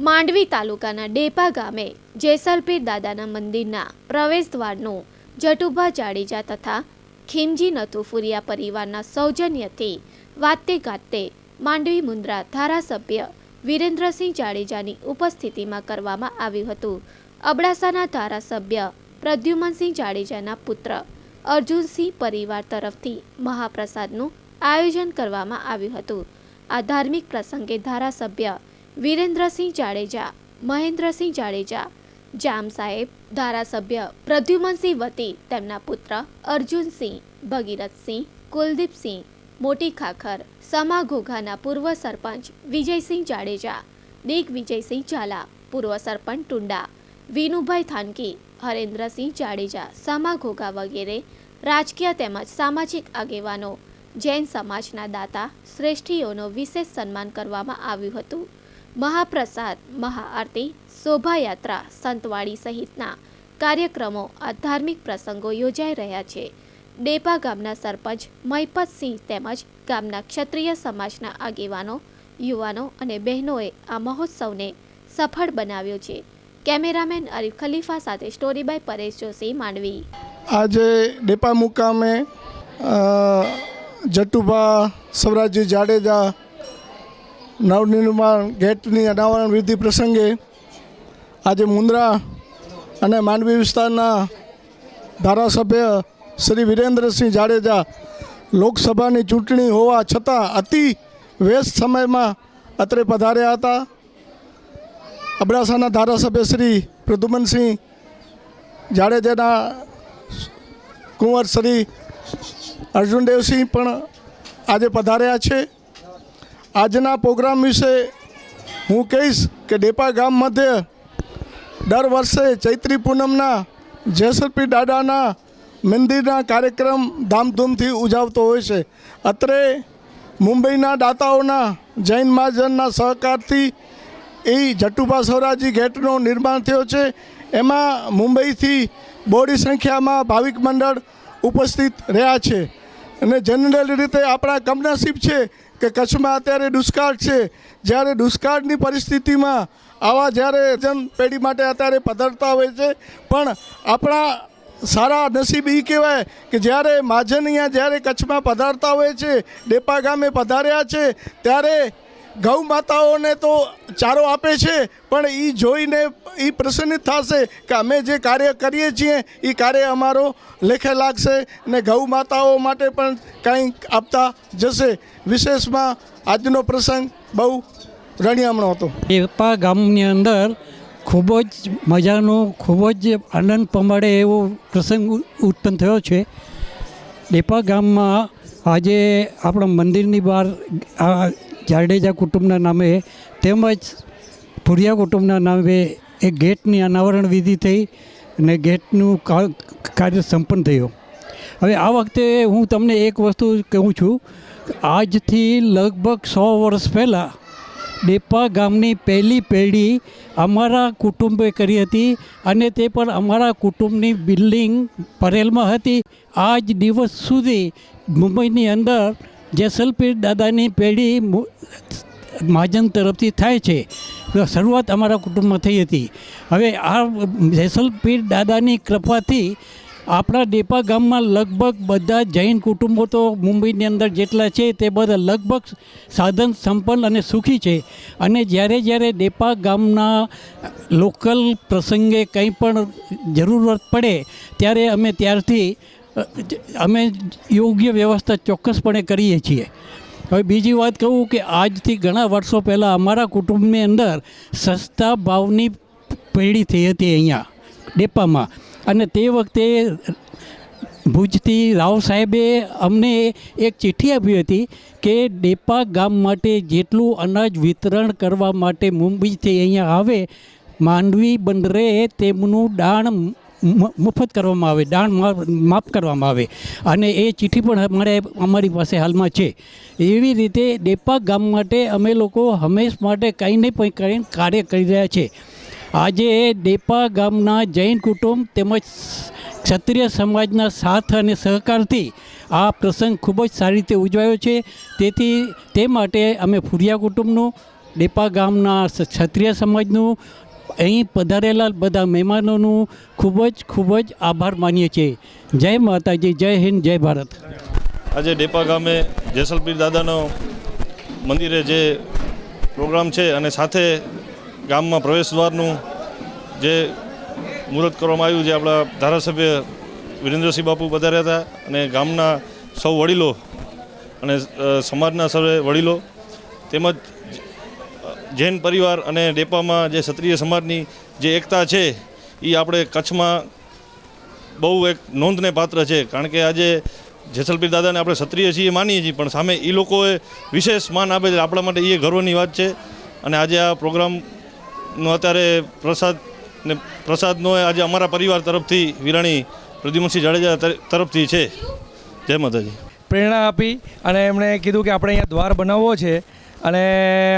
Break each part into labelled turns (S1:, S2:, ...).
S1: માંડવી તાલુકાના ડેપા ગામે જેસલપીર દાદાના મંદિરના પ્રવેશદ્વારનું જટુભા જાડેજા તથા ખીમજી નથુફુરિયા પરિવારના સૌજન્યથી વાતે ગાતે માંડવી મુન્દ્રા ધારાસભ્ય વિરેન્દ્રસિંહ જાડેજાની ઉપસ્થિતિમાં કરવામાં આવ્યું હતું. અબડાસાના ધારાસભ્ય પ્રદ્યુમનસિંહ જાડેજાના પુત્ર અર્જુનસિંહ પરિવાર તરફથી મહાપ્રસાદનું આયોજન કરવામાં આવ્યું હતું. આ ધાર્મિક પ્રસંગે ધારાસભ્ય વિરેન્દ્રસિંહ જાડેજા, મહેન્દ્રસિંહ જાડેજા, જામ સાહેબ, ધારાસભ્ય પ્રદ્યુમનસિંહ વતી તેમના પુત્ર અર્જુનસિંહ, ભગીરથસિંહ, કુલદીપસિંહ, મોટી ખાખર, સમા ઘોઘાના પૂર્વ સરપંચ વિજયસિંહ જાડેજા, દિગ્વિજયસિંહ ઝાલા, પૂર્વ સરપંચ ટુંડા, વિનુભાઈ થાનકી, હરેન્દ્રસિંહ જાડેજા, સમા ઘોઘા વગેરે રાજકીય તેમજ સામાજિક આગેવાનો, જૈન સમાજના દાતા શ્રેષ્ઠીઓનો વિશેષ સન્માન કરવામાં આવ્યું હતું. મહાપ્રસાદ, મહાઆરતી, શોભાયાત્રા, સંતવાડી સહિતના કાર્યક્રમો આ ધાર્મિક પ્રસંગો યોજાઈ રહ્યા છે. ડેપા ગામના સરપંચ મહિપતસિંહ તેમજ ગામના ક્ષત્રિય સમાજના આગેવાનો, યુવાનો અને બહેનોએ આ મહોત્સવને સફળ બનાવ્યો છે. કેમેરામેન અરીફ ખલીફા સાથે સ્ટોરી બાય પરેશ જોશી, માંડવી.
S2: આજે ડેપા મુકામે જટુભા સવરાજી જાડેજા નવનિર્માણ ગેટની અનાવરણ વિધિ પ્રસંગે આજે મુન્દ્રા અને માંડવી વિસ્તારના ધારાસભ્ય શ્રી વિરેન્દ્રસિંહ જાડેજા લોકસભાની ચૂંટણી હોવા છતાં અતિ વ્યસ્ત સમયમાં અત્રે પધાર્યા હતા. અબડાસાના ધારાસભ્ય શ્રી પ્રદ્યુમનસિંહ જાડેજાના કુંવર શ્રી અર્જુનદેવસિંહ પણ આજે પધાર્યા છે. આજના પ્રોગ્રામ વિશે હું કહીશ કે ડેપા ગામ મધ્ય દર વર્ષે ચૈત્રી પૂનમના જેસલપીર દાદાના મંદિરના કાર્યક્રમ ધામધૂમથી ઉજવતો હોય છે. અત્રે મુંબઈના દાતાઓના જૈન મહાજનના સહકારથી એ જટુભા સવરાજી ગેટનું નિર્માણ થયો છે. એમાં મુંબઈથી બહોળી સંખ્યામાં ભાવિક મંડળ ઉપસ્થિત રહ્યા છે. અને જનરલ રીતે આપણા કમનસીબ છે કે કચ્છમાં અત્યારે દુષ્કાળ છે. જ્યારે દુષ્કાળની પરિસ્થિતિમાં આવા જ્યારે જન પેઢી માટે અત્યારે પધારતા હોય છે, પણ આપણા સારા નસીબ એ કહેવાય કે જ્યારે મહાજન અહીંયા જ્યારે કચ્છમાં પધારતા હોય છે, ડેપા ગામે પધાર્યા છે, ત્યારે ગૌ માતાઓને તો ચારો આપે છે, પણ એ જોઈને એ પ્રસન્નિત થશે કે અમે જે કાર્ય કરીએ છીએ એ કાર્ય અમારો લેખે લાગશે અને ગૌ માતાઓ માટે પણ કંઈક આપતા જશે. વિશેષમાં આજનો પ્રસંગ બહુ રણિયામણો હતો.
S3: ડેપા ગામની અંદર ખૂબ જ મજાનો, ખૂબ જ આનંદ પમાડે એવો પ્રસંગ ઉત્પન્ન થયો છે. ડેપા ગામમાં આજે આપણા મંદિરની બહાર આ જાડેજા કુટુંબના નામે તેમજ ફુરિયા કુટુંબના નામે એક ગેટની અનાવરણ વિધિ થઈ અને ગેટનું કાર્ય સંપન્ન થયું. હવે આ વખતે હું તમને એક વસ્તુ કહું છું, આજથી લગભગ 100 વર્ષ પહેલાં ડેપા ગામની પહેલી પેઢી અમારા કુટુંબે કરી હતી અને તે પણ અમારા કુટુંબની બિલ્ડિંગ પરેલમાં હતી. આજ દિવસ સુધી મુંબઈની અંદર જેસલપીર દાદાની પેઢી મહાજન તરફથી થાય છે. શરૂઆત અમારા કુટુંબમાં થઈ હતી. હવે આ જેસલપીર દાદાની કૃપાથી આપણા ડેપા ગામમાં લગભગ બધા જૈન કુટુંબો તો મુંબઈની અંદર જેટલા છે તે બધા લગભગ સાધન સંપન્ન અને સુખી છે. અને જ્યારે ડેપા ગામના લોકલ પ્રસંગે કંઈ પણ જરૂરત પડે ત્યારે અમે ત્યારથી અમે યોગ્ય વ્યવસ્થા ચોક્કસપણે કરીએ છીએ. હવે બીજી વાત કહું કે આજથી ઘણા વર્ષો પહેલાં અમારા કુટુંબની અંદર સસ્તા ભાવની પેઢી થઈ હતી અહીંયા ડેપામાં. અને તે વખતે ભુજથી રાવ સાહેબે અમને એક ચિઠ્ઠી આપી હતી કે ડેપા ગામ માટે જેટલું અનાજ વિતરણ કરવા માટે મુંબઈથી અહીંયા આવે, માંડવી બંદરે તેમનું દાણ મફત કરવામાં આવે, દાણ માફ કરવામાં આવે. અને એ ચિઠ્ઠી પણ અમારી પાસે હાલમાં છે. એવી રીતે ડેપા ગામ માટે અમે લોકો હંમેશ માટે કંઈ ને કંઈ કાર્ય કરી રહ્યા છે. આજે ડેપા ગામના જૈન કુટુંબ તેમજ ક્ષત્રિય સમાજના સાથ અને સહકારથી આ પ્રસંગ ખૂબ જ સારી રીતે ઉજવાયો છે. તેથી તે માટે અમે ફુરિયા કુટુંબનું ડેપા ગામના ક્ષત્રિય સમાજનું અહીં પધારેલા બધા મહેમાનોનું ખૂબ જ આભાર માનીએ છીએ. જય માતાજી, જય હિન્દ, જય ભારત.
S4: આજે ડેપા ગામે જેસલપીર દાદાનો મંદિરે જે પ્રોગ્રામ છે અને સાથે ગામમાં પ્રવેશ દ્વારનું જે મુહૂર્ત કરવામાં આવ્યું, જે આપણા ધારાસભ્ય વિરેન્દ્રસિંહ બાપુ પધાર્યા હતા અને ગામના સૌ વડીલો અને સમાજના સર્વે વડીલો તેમજ જૈન પરિવાર અને ડેપામાં જે ક્ષત્રિય સમાજની જે એકતા છે એ આપણે કચ્છમાં બહુ એક નોંધને પાત્ર છે. કારણ કે આજે જેસલપીર દાદાને આપણે ક્ષત્રિય છીએ માનીએ છીએ, પણ સામે એ લોકોએ વિશેષ માન આપે છે. આપણા માટે એ ગર્વની વાત છે. અને આજે આ પ્રોગ્રામનો અત્યારે પ્રસાદનો આજે અમારા પરિવાર તરફથી વિરાણી પ્રદ્યુમનસિંહ જાડેજા તરફથી છે. જય માતાજી.
S5: પ્રેરણા આપી અને એમણે કીધું કે આપણે અહીંયા દ્વાર બનાવવો છે અને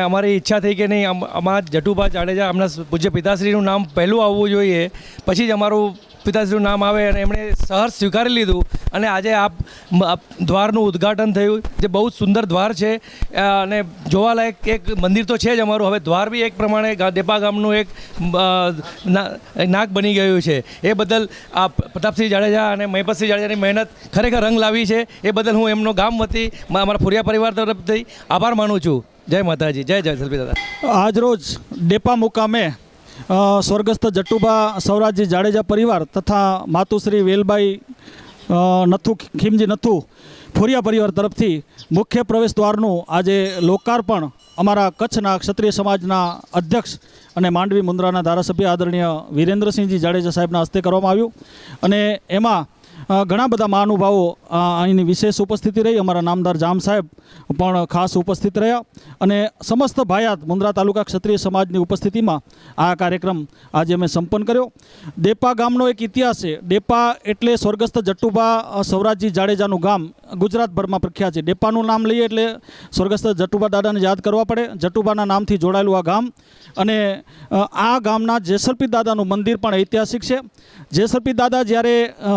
S5: અમારી ઈચ્છા થઈ કે નહીં, અમારા જટુભા જાડેજા અમના પૂજ્ય પિતાશ્રીનું નામ પહેલું આવવું જોઈએ, પછી જ અમારું પિતાશ્રીનું નામ આવે, અને એમણે સહર્ષ સ્વીકારી લીધું અને આજે આ દ્વારનું ઉદ્ઘાટન થયું, જે બહુ જ સુંદર દ્વાર છે અને જોવાલાયક એક મંદિર તો છે જ અમારું. હવે દ્વાર બી એક પ્રમાણે ડેપા ગામનું એક નાક બની ગયું છે. એ બદલ આ પ્રતાપસિંહ જાડેજા અને મહિપતસિંહ જાડેજાની મહેનત ખરેખર રંગ લાવી છે. એ બદલ હું એમનો ગામ વતી અમારા ફુરિયા પરિવાર તરફથી આભાર માનું છું. જય માતાજી, જય જેસલપીર દાદા.
S6: આજરોજ ડેપા મુકામે સ્વર્ગસ્થ જટુભા સૌરાજજી જાડેજા પરિવાર તથા માતુશ્રી વેલબાઈ નથુ ખીમજી નથુ ફોરિયા પરિવાર તરફથી મુખ્ય પ્રવેશ દ્વારનું આજે લોકાર્પણ અમારા કચ્છના ક્ષત્રિય સમાજના અધ્યક્ષ અને માંડવી મુન્દ્રાના ધારાસભ્ય આદરણીય વિરેન્દ્રસિંહજી જાડેજા સાહેબના હસ્તે કરવામાં આવ્યું. અને એમાં ઘણા બધા મહાનુભાવો અહીંની વિશેષ ઉપસ્થિતિ રહી. અમારા નામદાર જામ સાહેબ પણ ખાસ ઉપસ્થિત રહ્યા અને સમસ્ત ભાયાત મુન્દ્રા તાલુકા ક્ષત્રિય સમાજની ઉપસ્થિતિમાં આ કાર્યક્રમ આજે અમે સંપન્ન કર્યો. ડેપા ગામનો એક ઇતિહાસ છે. ડેપા એટલે સ્વર્ગસ્થ જટુભા સૌરાજજી જાડેજાનું ગામ ગુજરાતભરમાં પ્રખ્યાત છે. ડેપાનું નામ લઈએ એટલે સ્વર્ગસ્થ જટુભા દાદાને યાદ કરવા પડે. જટુભાના નામથી જોડાયેલું આ ગામ, અને આ ગામના જેસલપીર દાદાનું મંદિર પણ ઐતિહાસિક છે. જેસલપીર દાદા જ્યારે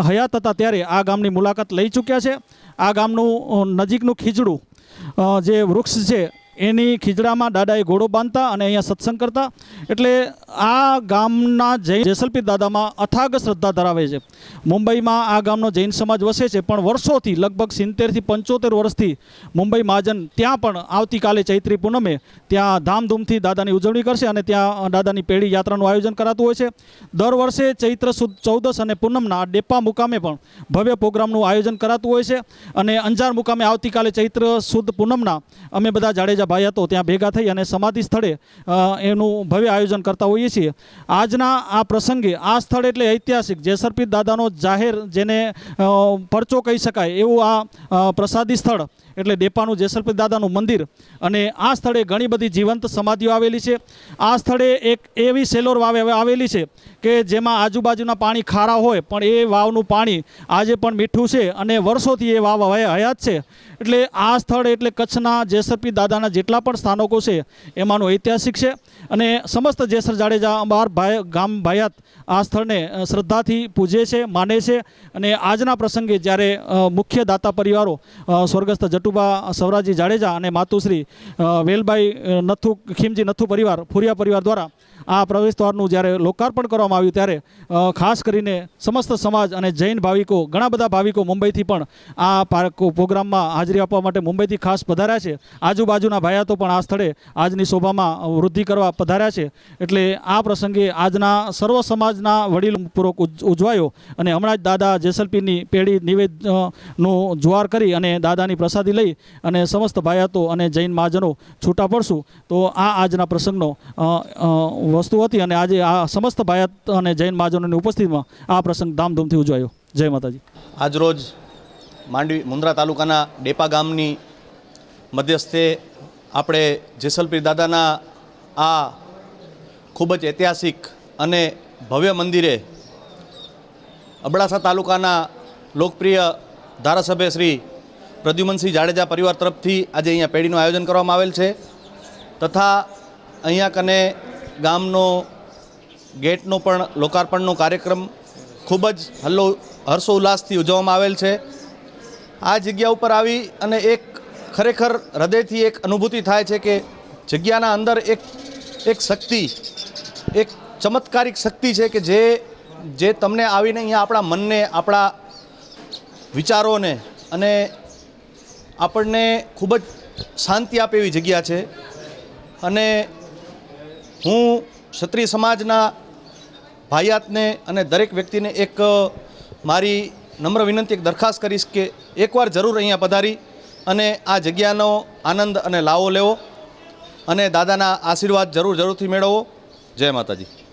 S6: હયાત હતા ત્યારે આ ગામની મુલાકાત લઈ ચૂક્યા છે. આ ગામનું નજીકનું ખીજડું જે વૃક્ષ છે એની ખીજડામાં દાદાએ ઘોડો બાંધતા અને અહીંયા સત્સંગ કરતા. એટલે આ ગામના જેસલપીર દાદામાં અથાગ શ્રદ્ધા ધરાવે છે. મુંબઈમાં આ ગામનો જૈન સમાજ વસે છે, પણ વર્ષોથી લગભગ 70 થી 75 વર્ષથી મુંબઈ મહાજન ત્યાં પણ આવતીકાલે ચૈત્રી પૂનમે ત્યાં ધામધૂમથી દાદાની ઉજવણી કરશે અને ત્યાં દાદાની પેઢી યાત્રાનું આયોજન કરાતું હોય છે. દર વર્ષે ચૈત્ર સુદ 14 અને પૂનમના ડેપા મુકામે પણ ભવ્ય પ્રોગ્રામનું આયોજન કરાતું હોય છે. અને અંજાર મુકામે આવતીકાલે ચૈત્ર સુદ પૂનમના અમે બધા જાડેજા ભાઈ હતો ત્યાં ભેગા થઈ અને સમાધિ સ્થળે એનું ભવ્ય આયોજન કરતા હોઈએ છીએ. આજના આ પ્રસંગે આ સ્થળ એટલે ઐતિહાસિક જેસલપીર દાદાનો જાહેર, જેને પરચો કહી શકાય એવું આ પ્રસાદી સ્થળ એટલે ડેપાનું જેસલપીર દાદાનું મંદિર. અને આ સ્થળે ઘણી બધી જીવંત સમાધિઓ આવેલી છે. આ સ્થળે એક એવી સેલોર વાવ આવેલી છે કે જેમાં આજુબાજુના પાણી ખારા હોય, પણ એ વાવનું પાણી આજે પણ મીઠું છે અને વર્ષોથી એ વાવ હયાત છે. એટલે આ સ્થળ એટલે કચ્છના જેસલપીર દાદાના જેટલા પણ સ્થાનકો છે એમાંનું ઐતિહાસિક છે. અને સમસ્ત જેસર જાડેજા ગામ ભાયાત આ સ્થળને શ્રદ્ધાથી પૂજે છે, માને છે. અને આજના પ્રસંગે જ્યારે મુખ્ય દાતા પરિવારો સ્વર્ગસ્થ જટુભા સૌરાજજી જાડેજા અને માતુશ્રી વેલબાઈ નથુ ખીમજી નથુ પરિવાર ફુરિયા પરિવાર દ્વારા આ પ્રવેશ દ્વારનું જ્યારે લોકાર્પણ કરવામાં આવ્યું ત્યારે ખાસ કરીને સમસ્ત સમાજ અને જૈન ભાવિકો, ઘણા બધા ભાવિકો મુંબઈથી પણ આ પ્રોગ્રામમાં હાજરી આપવા માટે મુંબઈથી ખાસ પધાર્યા છે. આજુબાજુના ભાયાતો પણ આ સ્થળે આજની શોભામાં વૃદ્ધિ કરવા પધાર્યા છે. એટલે આ પ્રસંગે આજના સર્વ સમાજના વડીલપૂર્વક ઉજવાયો. અને હમણાં જ દાદા જેસલપીરની પેઢી નિવેદનું જુવાર કરી અને દાદાની પ્રસાદી લઈ અને સમસ્ત ભાયાતો અને જૈન મહાજનો છૂટા પડશું. તો આ આજના પ્રસંગનો વસ્તુ હતી અને આજે આ સમસ્ત ભાયાત અને જૈન મહાજનોની ઉપસ્થિતિમાં આ પ્રસંગ ધામધૂમથી ઉજવાયો. જય માતાજી.
S7: આજરોજ માંડવી મુન્દ્રા તાલુકાના ડેપા ગામની મધ્યસ્થે આપણે જેસલપીર દાદાના આ ખૂબ જ ઐતિહાસિક અને ભવ્ય મંદિરે અબડાસા તાલુકાના લોકપ્રિય ધારાસભ્ય શ્રી પ્રદ્યુમનસિંહ જાડેજા પરિવાર તરફથી આજે અહીંયા પેઢીનું આયોજન કરવામાં આવેલ છે. તથા અહીંયા કને ગામનો ગેટનો પણ લોકાર્પણનો કાર્યક્રમ ખૂબ જ હર્ષોલ્લાસથી ઉજવવામાં આવેલ છે. આ જગ્યા ઉપર આવી અને એક ખરેખર હૃદયથી એક અનુભૂતિ થાય છે કે જગ્યાના અંદર એક શક્તિ, એક ચમત્કારિક શક્તિ છે કે જે તમને આવીને અહીંયા આપણા મનને, આપણા વિચારોને અને આપણને ખૂબ જ શાંતિ આપે એવી જગ્યા છે. અને હું ક્ષત્રિય સમાજના ભાઈયાતને અને દરેક વ્યક્તિને એક મારી નમ્ર વિનંતી, એક દરખાસ્ત કરીશ કે એકવાર જરૂર અહીંયા પધારી અને આ જગ્યાનો આનંદ અને લાવો લેવો અને દાદાના આશીર્વાદ જરૂરથી મેળવો. જય માતાજી.